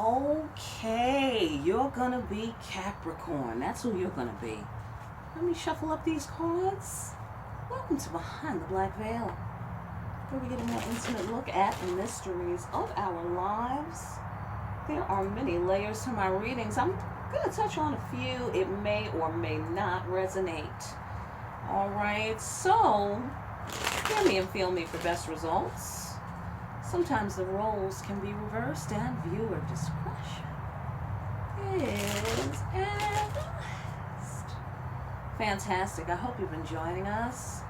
Okay, you're gonna be Capricorn. That's who you're gonna be. Let me shuffle up these cards. Welcome to Behind the Black Veil, where we get a more intimate look at the mysteries of our lives. There are many layers to my readings. I'm gonna touch on a few. It may or may not resonate. Alright, so hear me and feel me for best results. Sometimes the roles can be reversed and viewer discretion is advised. Fantastic. I hope you've been joining us.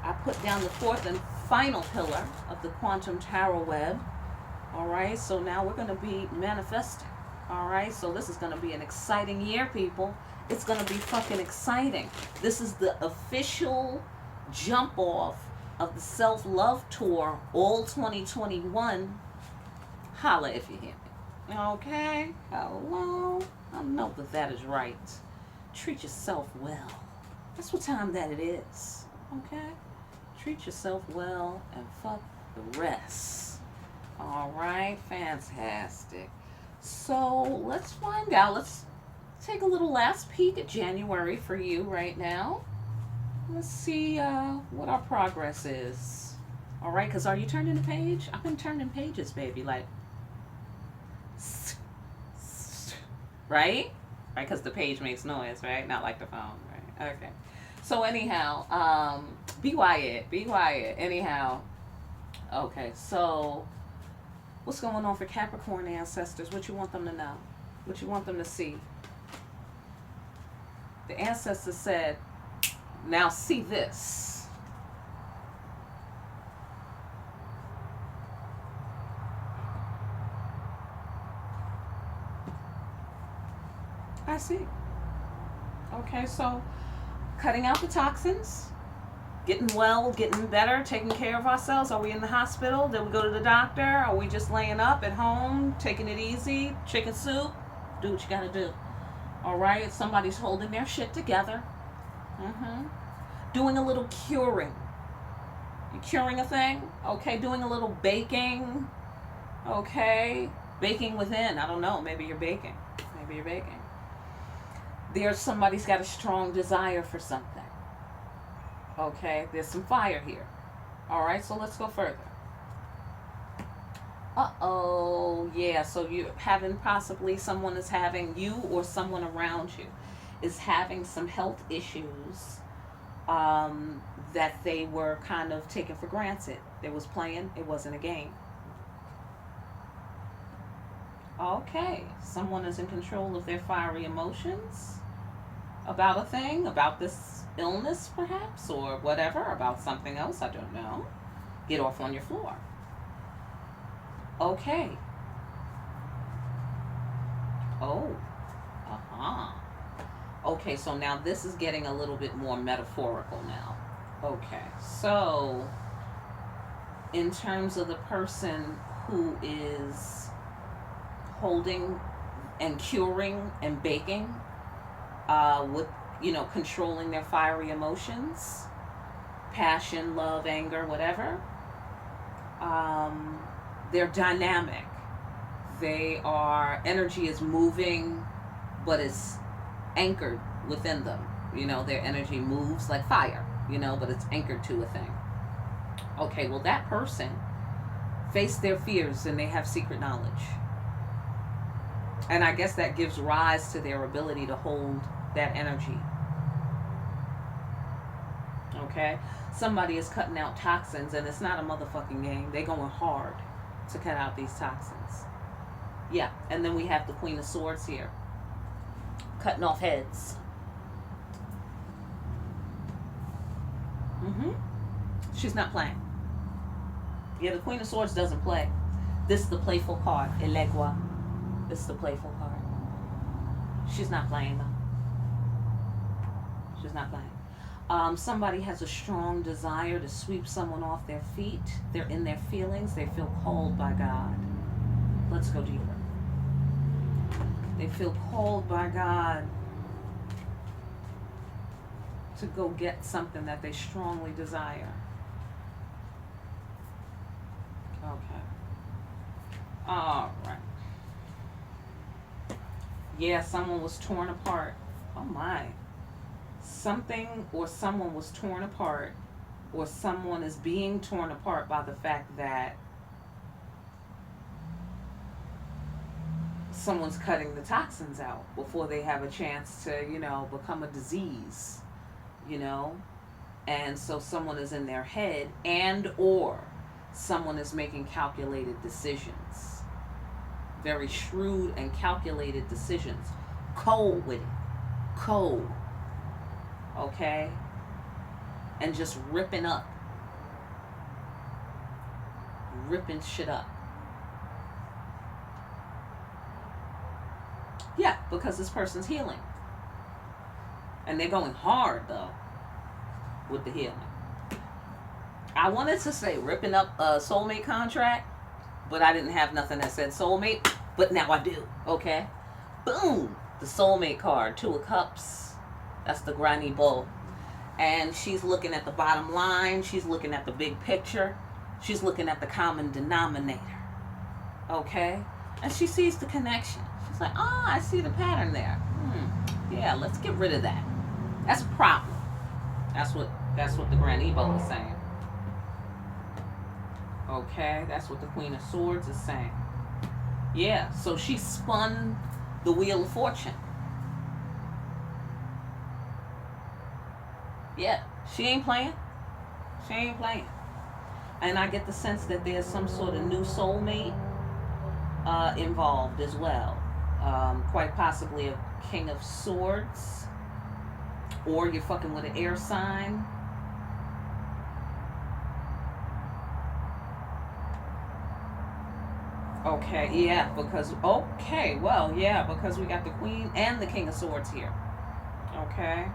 I put down the fourth and final pillar of the quantum tarot web. Alright, so now we're going to be manifesting. Alright, so this is going to be an exciting year, people. It's going to be fucking exciting. This is the official jump off of the self-love tour, all 2021. Holla if you hear me. Okay? Hello? I know that is right. Treat yourself well. That's what time that it is. Okay? Treat yourself well and fuck the rest. Alright? Fantastic. So, let's find out. Let's take a little last peek at January for you right now. Let's see what our progress is. All right, because are you turning the page? I've been turning pages, baby. Like, right? Right, because the page makes noise, right? Not like the phone, right? Okay. So anyhow, be quiet. Be quiet. Anyhow. Okay, so what's going on for Capricorn ancestors? What you want them to know? What you want them to see? The ancestors said, now see this. I see. Okay, so cutting out the toxins, getting well, getting better, taking care of ourselves. Are we in the hospital? Did we go to the doctor? Are we just laying up at home, taking it easy? Chicken soup? Do what you gotta do. All right, somebody's holding their shit together. Doing a little curing. You curing a thing? Okay, doing a little baking. Okay. Baking within. I don't know. Maybe you're baking. Maybe you're baking. There's somebody's got a strong desire for something. Okay, there's some fire here. Alright, so let's go further. Uh-oh. Yeah, so you having possibly someone is having, you or someone around you is having some health issues that they were kind of taken for granted. They was playing, it wasn't a game. Okay, someone is in control of their fiery emotions about a thing, about this illness perhaps, or whatever, about something else, I don't know. Get off on your floor. Okay. Oh. Okay, so now this is getting a little bit more metaphorical now. Okay, so in terms of the person who is holding and curing and baking, with, controlling their fiery emotions, passion, love, anger, whatever, they're dynamic. Energy is moving, but it's anchored within them. Their energy moves like fire, but it's anchored to a thing. Okay, well, that person faced their fears and they have secret knowledge. And I guess that gives rise to their ability to hold that energy. Okay? Somebody is cutting out toxins, and it's not a motherfucking game. They're going hard to cut out these toxins. Yeah, and then we have the Queen of Swords here. Cutting off heads. She's not playing. Yeah, the Queen of Swords doesn't play. This is the playful card. Elegua. This is the playful card. She's not playing, though. She's not playing. Somebody has a strong desire to sweep someone off their feet. They're in their feelings. They feel called by God. Let's go deeper. They feel called by God to go get something that they strongly desire. Okay. All right. Yeah, someone was torn apart. Oh my. Something or someone was torn apart, or someone is being torn apart by the fact that someone's cutting the toxins out before they have a chance to, become a disease, you know? And so someone is in their head, and or someone is making calculated decisions. Very shrewd and calculated decisions. Cold with it. Cold. Okay? And just ripping shit up. Yeah, because this person's healing. And they're going hard, though, with the healing. I wanted to say ripping up a soulmate contract, but I didn't have nothing that said soulmate, but now I do, okay? Boom! The soulmate card, 2 of Cups. That's the granny bull. And she's looking at the bottom line. She's looking at the big picture. She's looking at the common denominator, okay? And she sees the connection. She's like, I see the pattern there. Yeah, let's get rid of that. That's a problem. That's what the Grand Bull is saying. Okay, that's what the Queen of Swords is saying. Yeah, so she spun the Wheel of Fortune. Yeah, she ain't playing. She ain't playing. And I get the sense that there's some sort of new soulmate involved as well. Quite possibly a King of Swords. Or you're fucking with an air sign. Okay, yeah, because we got the Queen and the King of Swords here. Okay.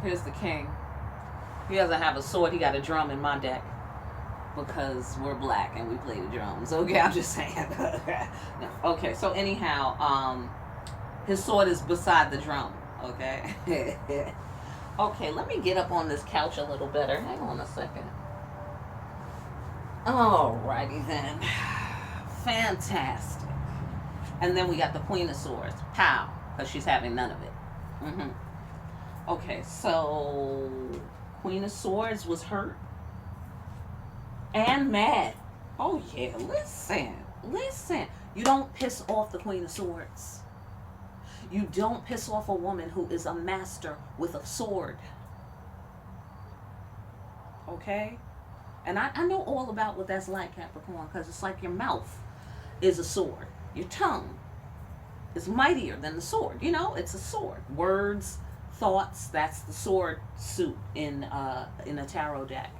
Here's the King. He doesn't have a sword, he got a drum in my deck. Because we're black and we play the drums. Okay, I'm just saying. No. Okay, so anyhow, his sword is beside the drum. Okay. Okay, let me get up on this couch a little better. Hang on a second. Alrighty then. Fantastic. And then we got the Queen of Swords. Pow. Because she's having none of it. Okay, so Queen of Swords was hurt and mad. Oh yeah, listen. You don't piss off the Queen of Swords. You don't piss off a woman who is a master with a sword. Okay? And I know all about what that's like, Capricorn, because it's like your mouth is a sword. Your tongue is mightier than the sword. It's a sword. Words, thoughts, that's the sword suit in a tarot deck.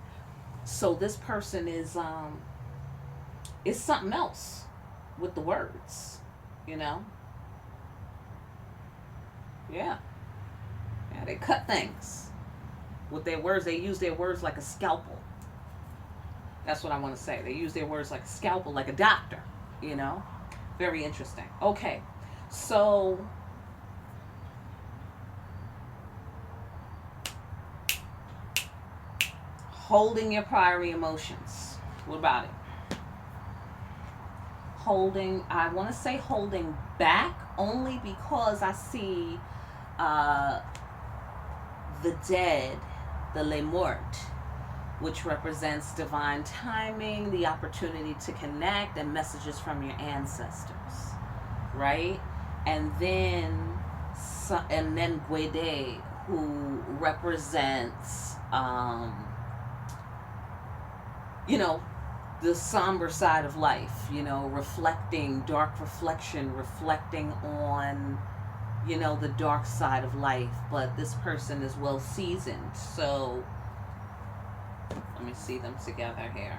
So this person is something else with the words, Yeah, they cut things with their words. They use their words like a scalpel. That's what I want to say. They use their words like a scalpel, like a doctor, Very interesting. Okay, so holding your prior emotions. What about it? I want to say holding back only because I see the dead, the Les Morts, which represents divine timing, the opportunity to connect, and messages from your ancestors, right? And then Guede, who represents, the somber side of life, dark reflection, reflecting on, the dark side of life. But this person is well seasoned, so let me see them together here.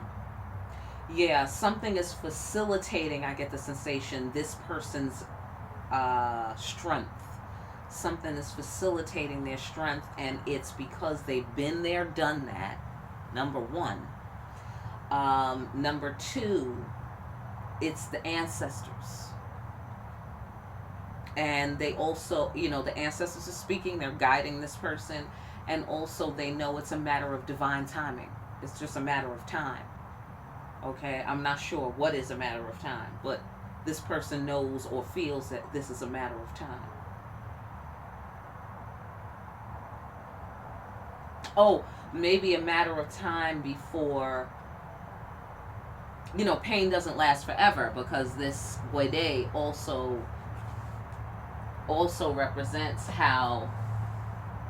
Yeah, something is facilitating, I get the sensation, this person's strength. Something is facilitating their strength, and it's because they've been there, done that, number one. Number two, it's the ancestors. And they also, the ancestors are speaking, they're guiding this person, and also they know it's a matter of divine timing. It's just a matter of time. Okay, I'm not sure what is a matter of time, but this person knows or feels that this is a matter of time. Oh, maybe a matter of time before, pain doesn't last forever, because this Guede also represents how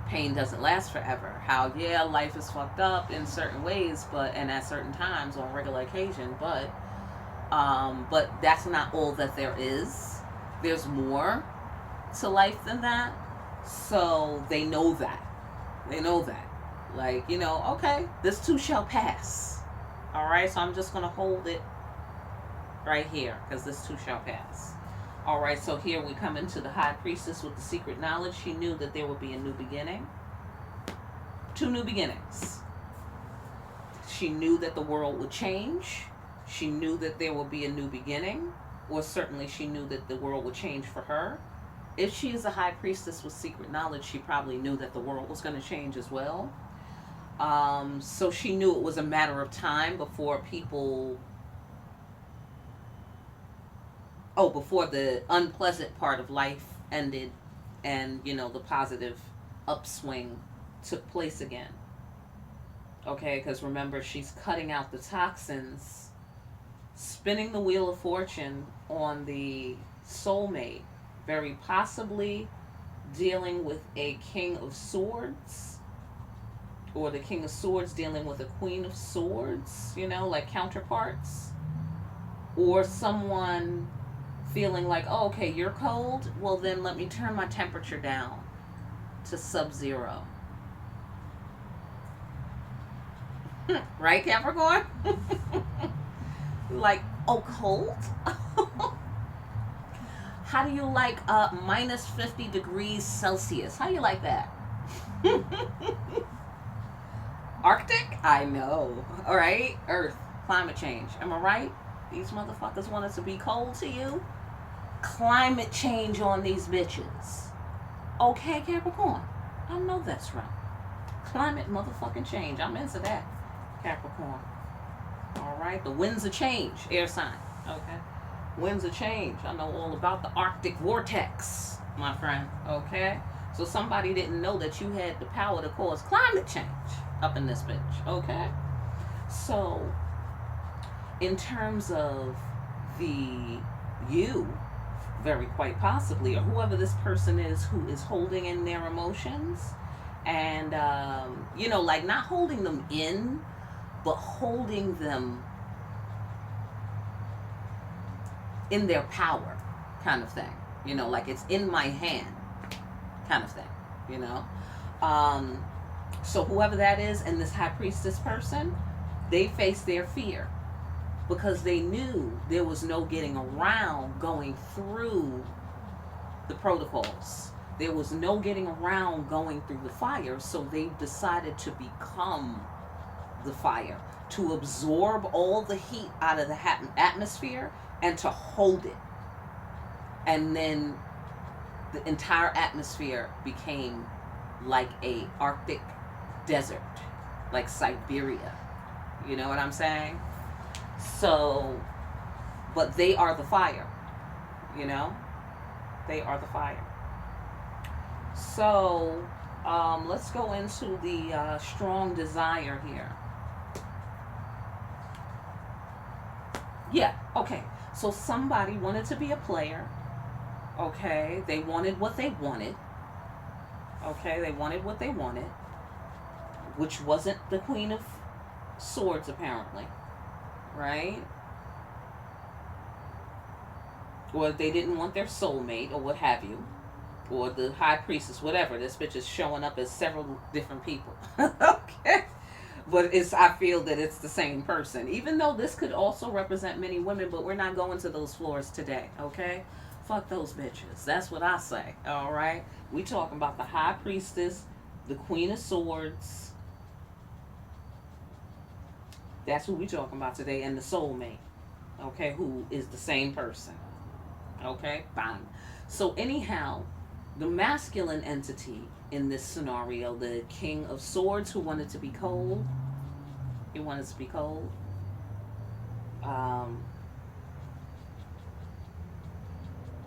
pain doesn't last forever. How, yeah, life is fucked up in certain ways, and at certain times on regular occasion, but that's not all that there is. There's more to life than that. So they know that. Like, okay, this too shall pass. All right, so I'm just going to hold it right here, because this too shall pass. All right, so here we come into the High Priestess with the secret knowledge. She knew that there would be a new beginning. 2 new beginnings. She knew that the world would change. She knew that there would be a new beginning. Or certainly she knew that the world would change for her. If she is a High Priestess with secret knowledge, she probably knew that the world was going to change as well. So she knew it was a matter of time before before the unpleasant part of life ended and, the positive upswing took place again. Okay, because remember, she's cutting out the toxins, spinning the wheel of fortune on the soulmate, very possibly dealing with a King of Swords, or the King of Swords dealing with a Queen of Swords, like counterparts, or someone feeling like, oh, okay, you're cold, well then let me turn my temperature down to sub-zero. Right, Capricorn? Like, oh, cold? How do you like minus 50 degrees Celsius? How do you like that? Arctic? I know. All right? Earth. Climate change. Am I right? These motherfuckers want us to be cold to you. Climate change on these bitches. Okay, Capricorn? I know that's right. Climate motherfucking change. I'm into that, Capricorn. All right? The winds of change. Air sign. Okay? Winds of change. I know all about the Arctic vortex, my friend. Okay? So somebody didn't know that you had the power to cause climate change up in this bitch. Okay? So, in terms of you, very quite possibly, or whoever this person is who is holding in their emotions, and, like not holding them in, but holding them in their power, kind of thing. Like it's in my hand, kind of thing. So whoever that is, and this High Priestess person, they faced their fear because they knew there was no getting around going through the protocols. There was no getting around going through the fire, so they decided to become the fire, to absorb all the heat out of the atmosphere and to hold it. And then the entire atmosphere became like a Arctic desert, like Siberia. You know what I'm saying? So, but they are the fire. They are the fire. So, let's go into the strong desire here. Yeah, okay. So somebody wanted to be a player. Okay, they wanted what they wanted. Okay, they wanted what they wanted, which wasn't the Queen of Swords, apparently. Right? Or they didn't want their soulmate, or what have you. Or the High Priestess, whatever. This bitch is showing up as several different people. Okay? But I feel that it's the same person. Even though this could also represent many women, but we're not going to those floors today, okay? Fuck those bitches. That's what I say, all right? We talking about the High Priestess, the Queen of Swords. That's who we talking about today, and the soulmate, okay, who is the same person, okay? Fine. So anyhow, the masculine entity in this scenario, the King of Swords, who wanted to be cold. He wanted to be cold.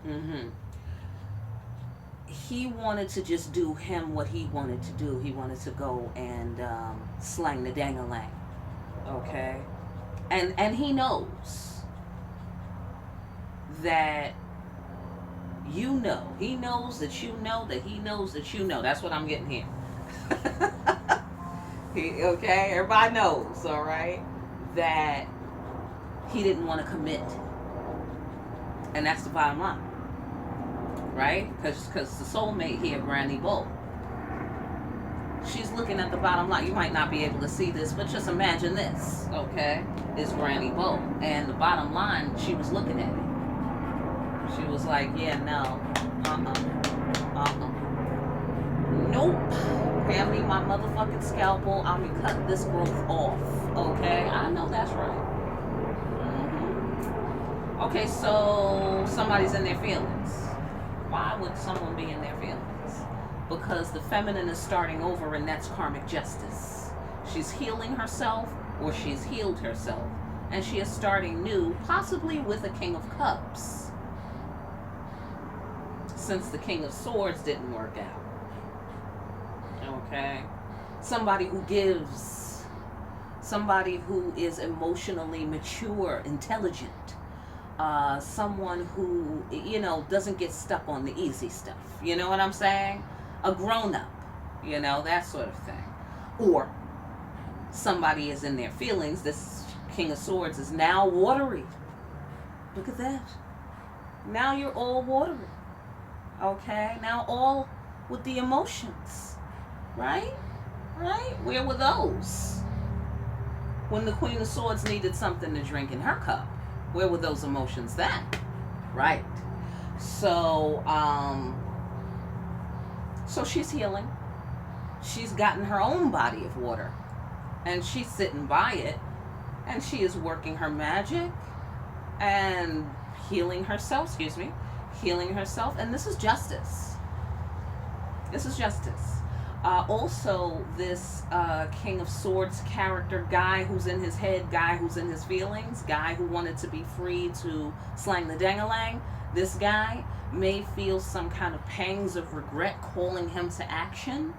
Mm-hmm. He wanted to just do him what he wanted to do. He wanted to go and slang the dang-a-lang. Okay? And he knows that you know. He knows that you know that he knows that you know. That's what I'm getting here. Okay? Everybody knows, all right, that he didn't want to commit. And that's the bottom line. Right? Because the soulmate here, Granny Bull, she's looking at the bottom line. You might not be able to see this, but just imagine this, okay? Is Granny Bull. And the bottom line, she was looking at it. She was like, yeah, no. Nope. Hand me my motherfucking scalpel. I'm going to cut this growth off. Okay? I know that's right. Mm-hmm. Okay, so somebody's in their feelings. Why would someone be in their feelings? Because the feminine is starting over, and that's karmic justice. She's healing herself, or she's healed herself, and she is starting new, possibly with a King of Cups, since the King of Swords didn't work out. Okay? Somebody who gives, somebody who is emotionally mature, intelligent, someone who, you know, doesn't get stuck on the easy stuff. You know what I'm saying? A grown-up, you know, that sort of thing. Or somebody is in their feelings. This King of Swords is now watery. Look at that. Now you're all watery. Okay? Now all with the emotions. Right? Right? Where were those? When the Queen of Swords needed something to drink in her cup, where were those emotions then? Right. So, so she's healing. She's gotten her own body of water. And she's sitting by it. And she is working her magic and healing herself, healing herself. And this is justice. This is justice. Also, this King of Swords character, guy who's in his head, guy who's in his feelings, guy who wanted to be free to slang the dang-a-lang, this guy may feel some kind of pangs of regret calling him to action.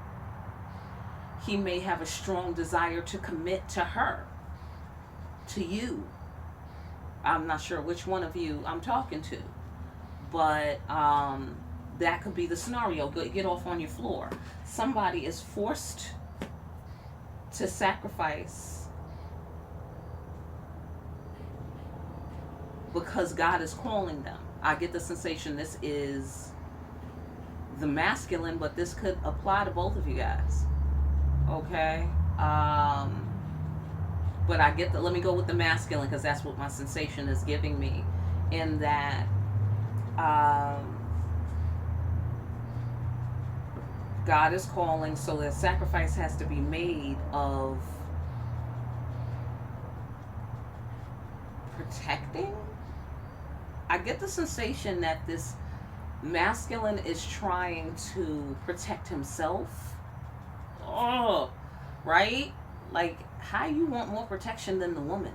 He may have a strong desire to commit to her, to you. I'm not sure which one of you I'm talking to, but that could be the scenario. Get off on your floor. Somebody is forced to sacrifice because God is calling them. I get the sensation this is the masculine, but this could apply to both of you guys. Okay? But I get let me go with the masculine because that's what my sensation is giving me, in that God is calling, so the sacrifice has to be made of protecting. I get the sensation that this masculine is trying to protect himself. Oh, right? Like, how you want more protection than the woman?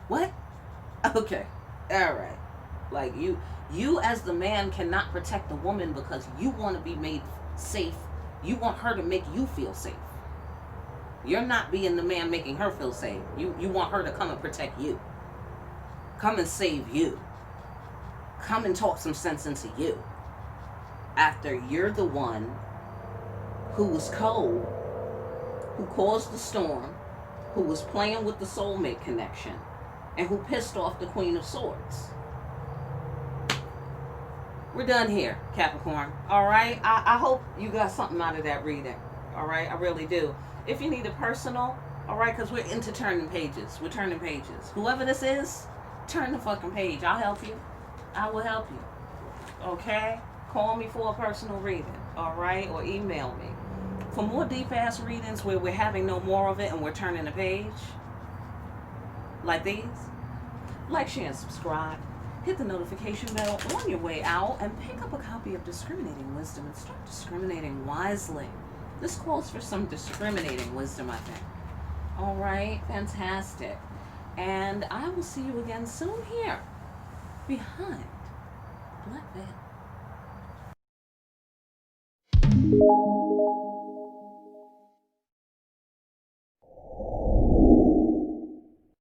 What? Okay. All right. Like, you as the man cannot protect the woman because you want to be made safe. You want her to make you feel safe. You're not being the man making her feel safe. You want her to come and protect you. Come and save you. Come and talk some sense into you. After you're the one who was cold, who caused the storm, who was playing with the soulmate connection, and who pissed off the Queen of Swords. We're done here, Capricorn. All right? I hope you got something out of that reading. All right? I really do. If you need it personal, all right, because we're into turning pages. We're turning pages. Whoever this is, turn the fucking page. I'll help you. I will help you. Okay? Call me for a personal reading. All right? Or email me. For more deep-ass readings where we're having no more of it and we're turning a page, like these, like, share, and subscribe. Hit the notification bell on your way out and pick up a copy of Discriminating Wisdom and start discriminating wisely. This calls for some discriminating wisdom, I think. All right, fantastic. And I will see you again soon here behind Black veil.